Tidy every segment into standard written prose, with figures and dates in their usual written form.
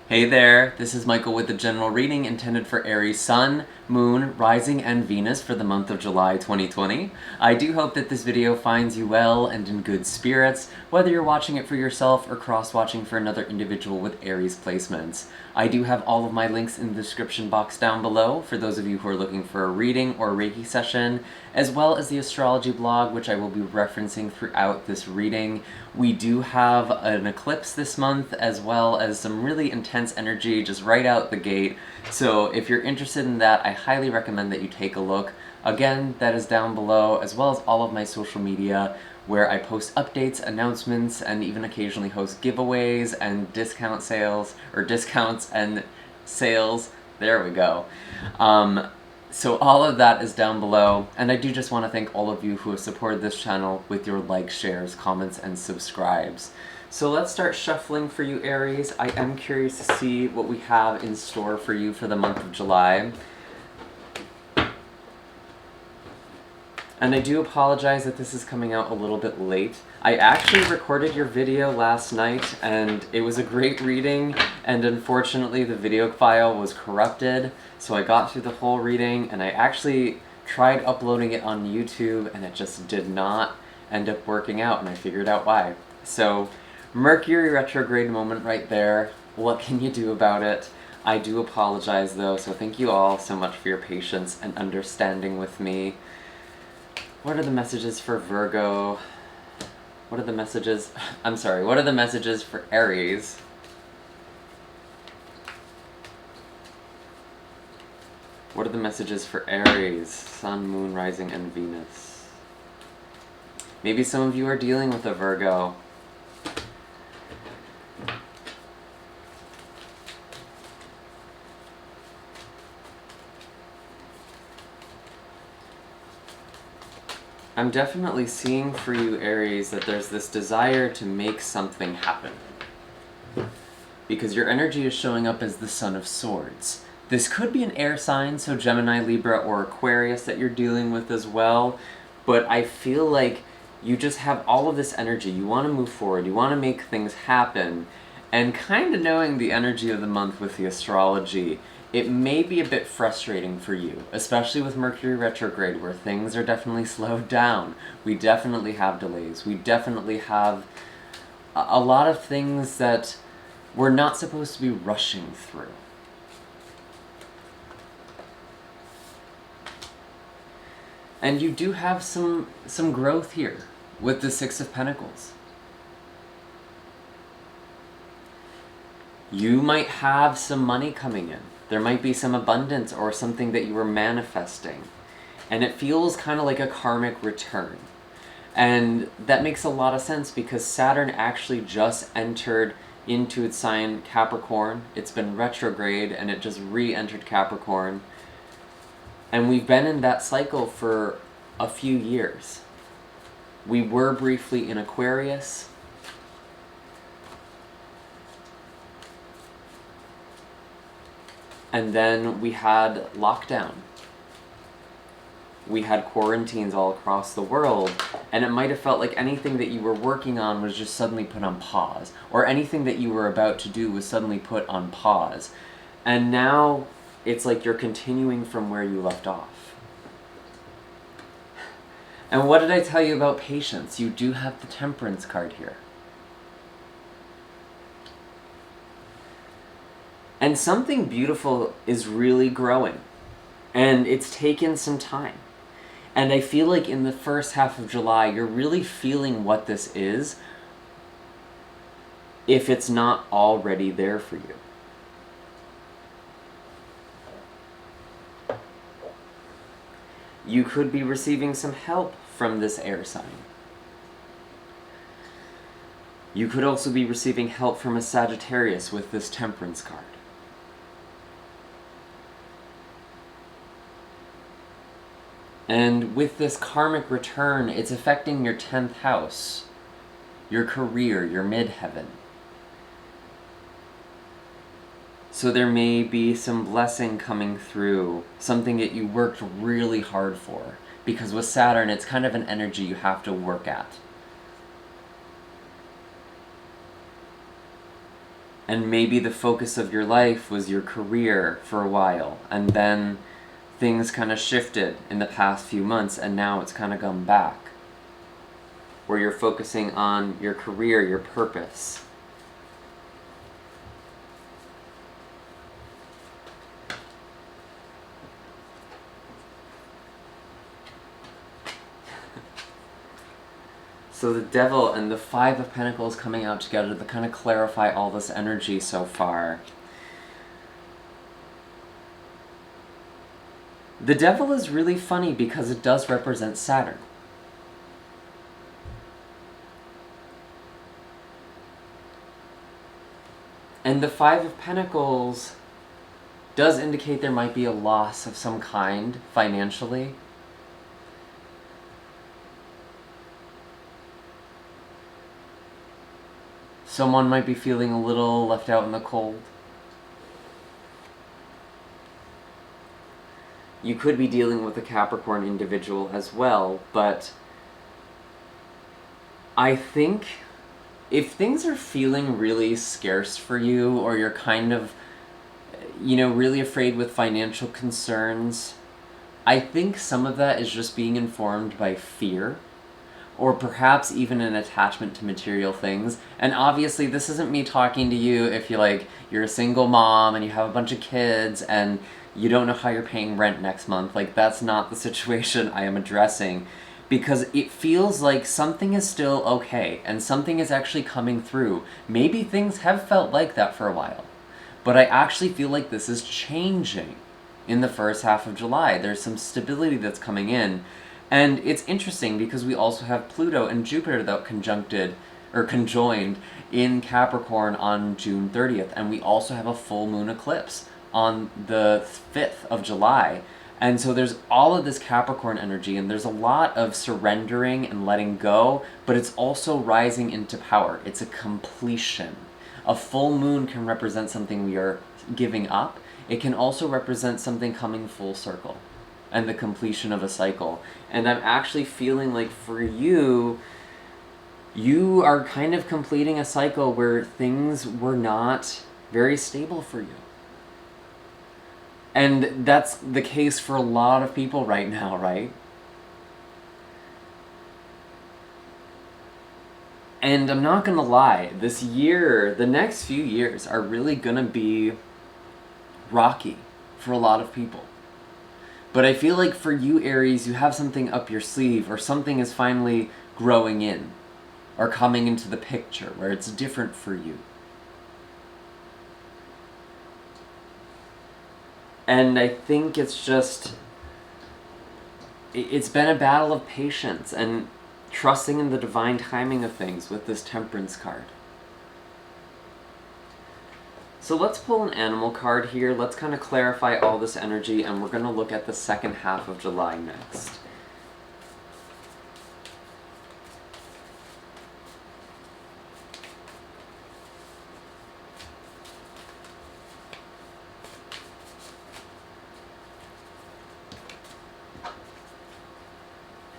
Hey there, this is Michael with the general reading intended for Aries Sun, Moon, Rising, and Venus for the month of July 2020. I do hope that this video finds you well and in good spirits, whether you're watching it for yourself or cross-watching for another individual with Aries placements. I do have all of my links in the description box down below for those of you who are looking for a reading or Reiki session, as well as the astrology blog, which I will be referencing throughout this reading. We do have an eclipse this month, as well as some really intense energy just right out the gate. So if you're interested in that, I highly recommend that you take a look. Again, that is down below, as well as all of my social media, where I post updates, announcements, and even occasionally host giveaways and discount sales, or discounts and sales. There we go. So all of that is down below, and I do just want to thank all of you who have supported this channel with your likes, shares, comments, and subscribes. So let's start shuffling for you, Aries. I am curious to see what we have in store for you for the month of July. And I do apologize that this is coming out a little bit late. I actually recorded your video last night, and it was a great reading, and unfortunately the video file was corrupted, so I got through the whole reading, and I actually tried uploading it on YouTube, and it just did not end up working out, and I figured out why. So, Mercury retrograde moment right there. What can you do about it? I do apologize though, so thank you all so much for your patience and understanding with me. What are the messages for Virgo? What are the messages? I'm sorry, what are the messages for Aries? What are the messages for Aries? Sun, Moon, Rising, and Venus. Maybe some of you are dealing with a Virgo. I'm definitely seeing for you, Aries, that there's this desire to make something happen. Because your energy is showing up as the Son of Swords. This could be an air sign, so Gemini, Libra, or Aquarius that you're dealing with as well, but I feel like you just have all of this energy. You want to move forward, you want to make things happen, and kind of knowing the energy of the month with the astrology, it may be a bit frustrating for you, especially with Mercury retrograde, where things are definitely slowed down. We definitely have delays. We definitely have a lot of things that we're not supposed to be rushing through. And you do have some growth here with the Six of Pentacles. You might have some money coming in. There might be some abundance or something that you were manifesting. And it feels kind of like a karmic return. And that makes a lot of sense because Saturn actually just entered into its sign Capricorn. It's been retrograde and it just re-entered Capricorn. And we've been in that cycle for a few years. We were briefly in Aquarius. And then we had lockdown. We had quarantines all across the world, and it might have felt like anything that you were working on was just suddenly put on pause, or anything that you were about to do was suddenly put on pause. And now it's like you're continuing from where you left off. And what did I tell you about patience? You do have the Temperance card here. And something beautiful is really growing. And it's taken some time. And I feel like in the first half of July, you're really feeling what this is, if it's not already there for you. You could be receiving some help from this air sign. You could also be receiving help from a Sagittarius with this Temperance card. And with this karmic return, it's affecting your 10th house, your career, your midheaven. So there may be some blessing coming through, something that you worked really hard for. Because with Saturn, it's kind of an energy you have to work at. And maybe the focus of your life was your career for a while, and then things kind of shifted in the past few months, and now it's kind of gone back, where you're focusing on your career, your purpose. So the Devil and the Five of Pentacles coming out together to kind of clarify all this energy so far. The Devil is really funny because it does represent Saturn. And the Five of Pentacles does indicate there might be a loss of some kind financially. Someone might be feeling a little left out in the cold. You could be dealing with a Capricorn individual as well, but I think if things are feeling really scarce for you, or you're kind of, really afraid with financial concerns, I think some of that is just being informed by fear, or perhaps even an attachment to material things. And obviously this isn't me talking to you if you're a single mom and you have a bunch of kids and you don't know how you're paying rent next month. That's not the situation I am addressing, because it feels like something is still okay and something is actually coming through. Maybe things have felt like that for a while, but I actually feel like this is changing in the first half of July. There's some stability that's coming in. And it's interesting because we also have Pluto and Jupiter that conjoined in Capricorn on June 30th. And we also have a full moon eclipse on the 5th of July. And so there's all of this Capricorn energy, and there's a lot of surrendering and letting go, but it's also rising into power. It's a completion. A full moon can represent something we are giving up. It can also represent something coming full circle and the completion of a cycle. And I'm actually feeling like for you, you are kind of completing a cycle where things were not very stable for you. And that's the case for a lot of people right now, right? And I'm not gonna lie, this year, the next few years are really gonna be rocky for a lot of people. But I feel like for you, Aries, you have something up your sleeve, or something is finally growing in, or coming into the picture, where it's different for you. And I think it's been a battle of patience and trusting in the divine timing of things with this Temperance card. So let's pull an animal card here. Let's kind of clarify all this energy, and we're going to look at the second half of July next.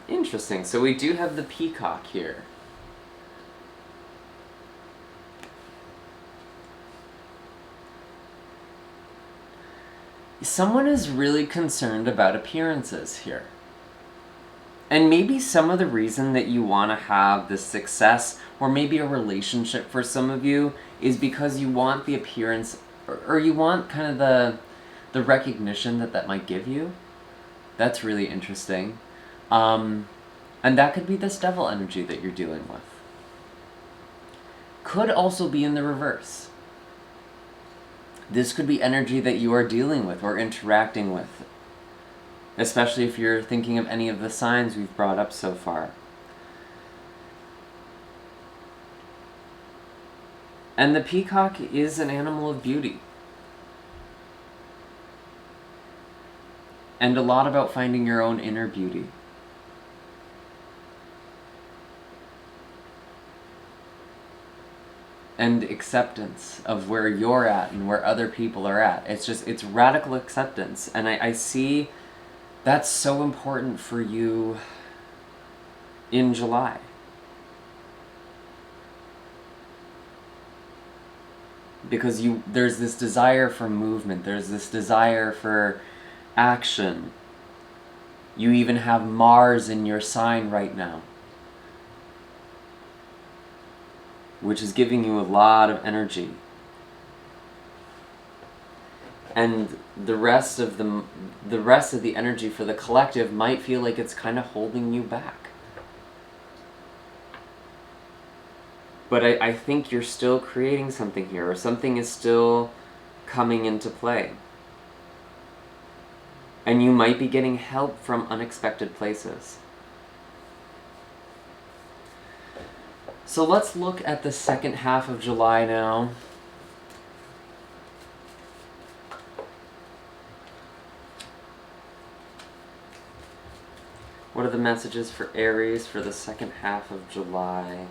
Interesting. So we do have the peacock here. Someone is really concerned about appearances here. And maybe some of the reason that you want to have this success, or maybe a relationship for some of you, is because you want the appearance, or you want kind of the recognition that might give you. That's really interesting. And that could be this devil energy that you're dealing with. Could also be in the reverse. This could be energy that you are dealing with or interacting with, especially if you're thinking of any of the signs we've brought up so far. And the peacock is an animal of beauty. And a lot about finding your own inner beauty. And acceptance of where you're at and where other people are at. It's radical acceptance. And I see that's so important for you in July. because there's this desire for movement, there's this desire for action. You even have Mars in your sign right now, which is giving you a lot of energy. And the rest of the energy for the collective might feel like it's kind of holding you back. But I think you're still creating something here, or something is still coming into play. And you might be getting help from unexpected places. So let's look at the second half of July now. What are the messages for Aries for the second half of July?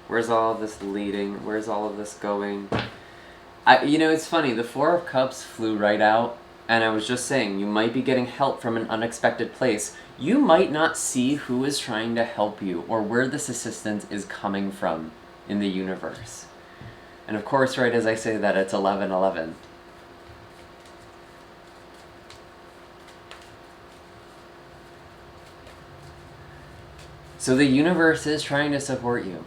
Where's all of this leading? Where's all of this going? You know, it's funny, the Four of Cups flew right out, and I was just saying, you might be getting help from an unexpected place. You might not see who is trying to help you, or where this assistance is coming from in the universe. And of course, right as I say that, it's 11:11. So the universe is trying to support you.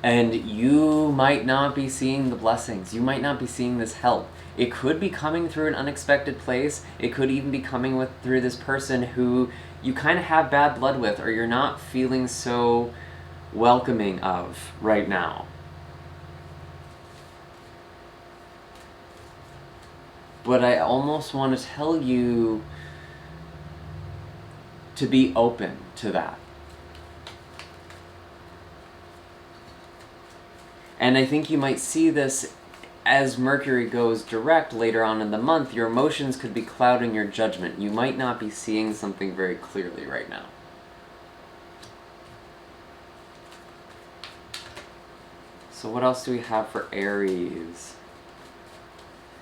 And you might not be seeing the blessings. You might not be seeing this help. It could be coming through an unexpected place. It could even be coming through this person who you kind of have bad blood with, or you're not feeling so welcoming of right now. But I almost want to tell you to be open to that. And I think you might see this as Mercury goes direct later on in the month. Your emotions could be clouding your judgment. You might not be seeing something very clearly right now. So what else do we have for Aries?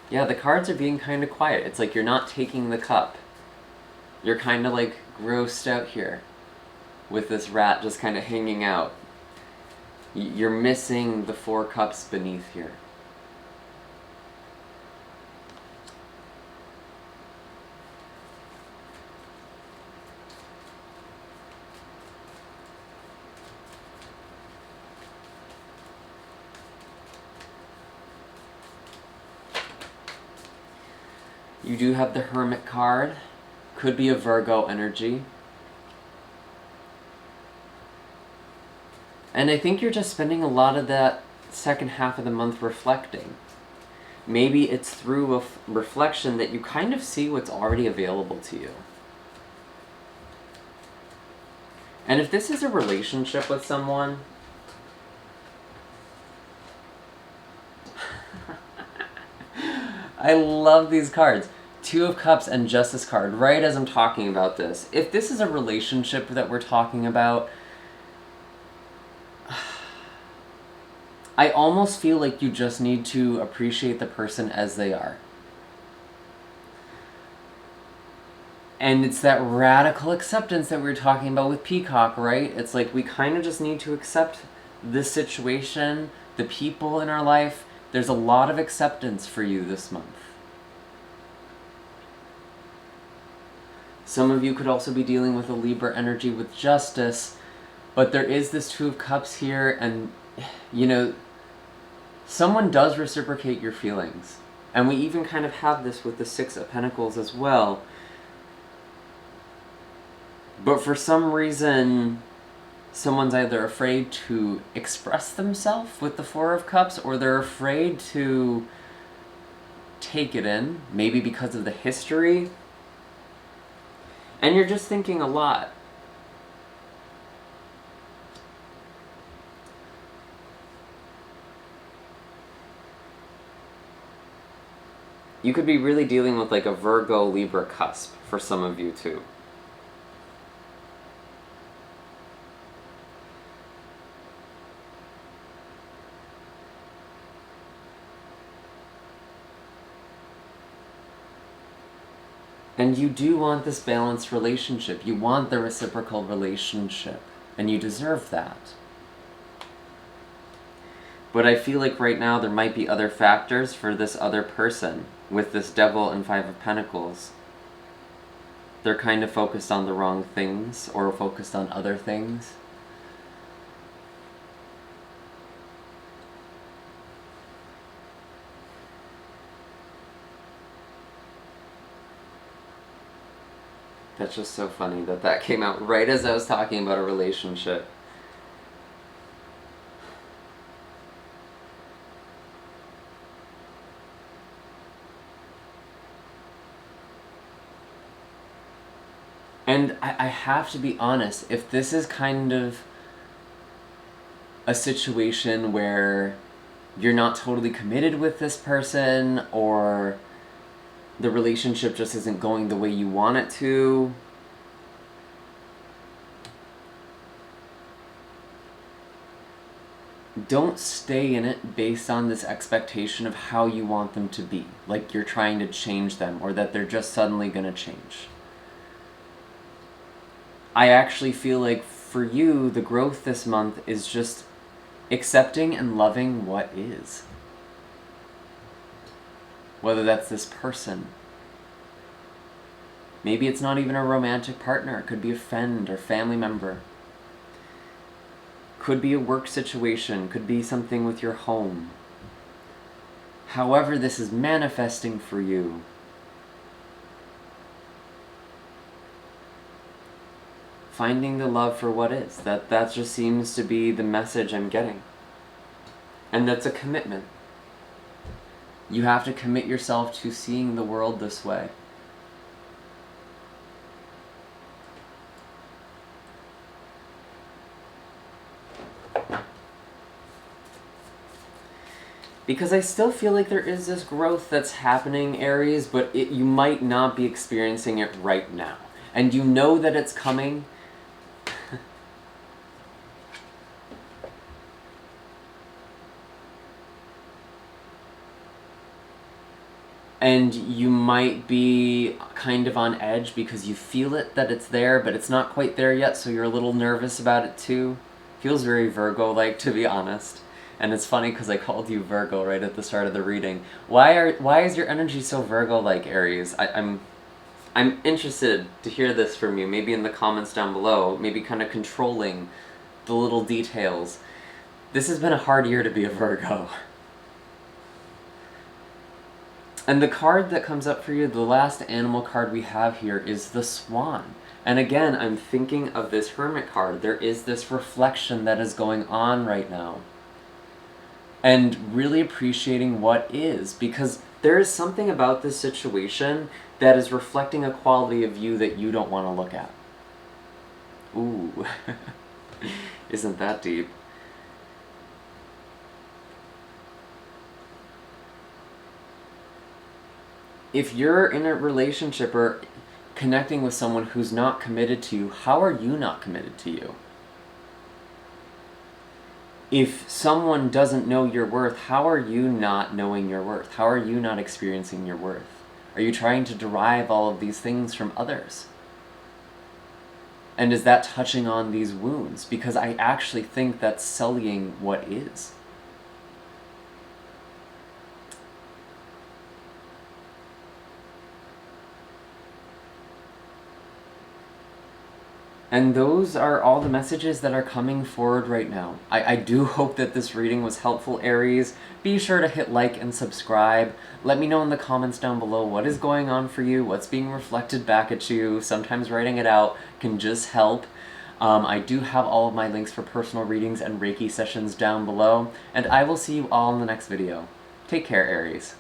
Yeah, the cards are being kind of quiet. It's like you're not taking the cup. You're kind of like grossed out here with this rat just kind of hanging out. You're missing the Four Cups beneath here. You do have the Hermit card. Could be a Virgo energy. And I think you're just spending a lot of that second half of the month reflecting. Maybe it's through a reflection that you kind of see what's already available to you. And if this is a relationship with someone, I love these cards. Two of Cups and Justice card, right as I'm talking about this. If this is a relationship that we're talking about, I almost feel like you just need to appreciate the person as they are. And it's that radical acceptance that we were talking about with Peacock, right? It's like we kind of just need to accept this situation, the people in our life. There's a lot of acceptance for you this month. Some of you could also be dealing with a Libra energy with Justice, but there is this Two of Cups here, and, you know, someone does reciprocate your feelings. And we even kind of have this with the Six of Pentacles as well. But for some reason, someone's either afraid to express themselves with the Four of Cups, or they're afraid to take it in, maybe because of the history. And you're just thinking a lot. You could be really dealing with like a Virgo Libra cusp for some of you too. And you do want this balanced relationship. You want the reciprocal relationship. And you deserve that. But I feel like right now there might be other factors for this other person with this Devil and Five of Pentacles. They're kind of focused on the wrong things or focused on other things. That's just so funny that that came out right as I was talking about a relationship. And I have to be honest, if this is kind of a situation where you're not totally committed with this person, or the relationship just isn't going the way you want it to, don't stay in it based on this expectation of how you want them to be, like you're trying to change them, or that they're just suddenly going to change. I actually feel like for you, the growth this month is just accepting and loving what is. Whether that's this person. Maybe it's not even a romantic partner. It could be a friend or family member. Could be a work situation. Could be something with your home. However this is manifesting for you, finding the love for what is. That just seems to be the message I'm getting. And that's a commitment. You have to commit yourself to seeing the world this way. Because I still feel like there is this growth that's happening, Aries, but you might not be experiencing it right now. And you know that it's coming. And you might be kind of on edge because you feel it, that it's there, but it's not quite there yet, so you're a little nervous about it too. Feels very Virgo-like, to be honest. And it's funny because I called you Virgo right at the start of the reading. Why is your energy so Virgo-like, Aries? I'm interested to hear this from you, maybe in the comments down below, maybe kind of controlling the little details. This has been a hard year to be a Virgo. And the card that comes up for you, the last animal card we have here, is the Swan. And again, I'm thinking of this Hermit card. There is this reflection that is going on right now. And really appreciating what is, because there is something about this situation that is reflecting a quality of you that you don't want to look at. Ooh, isn't that deep? If you're in a relationship or connecting with someone who's not committed to you, how are you not committed to you? If someone doesn't know your worth, how are you not knowing your worth? How are you not experiencing your worth? Are you trying to derive all of these things from others? And is that touching on these wounds? Because I actually think that's sullying what is. And those are all the messages that are coming forward right now. I do hope that this reading was helpful, Aries. Be sure to hit like and subscribe. Let me know in the comments down below what is going on for you, what's being reflected back at you. Sometimes writing it out can just help. I do have all of my links for personal readings and Reiki sessions down below, and I will see you all in the next video. Take care, Aries.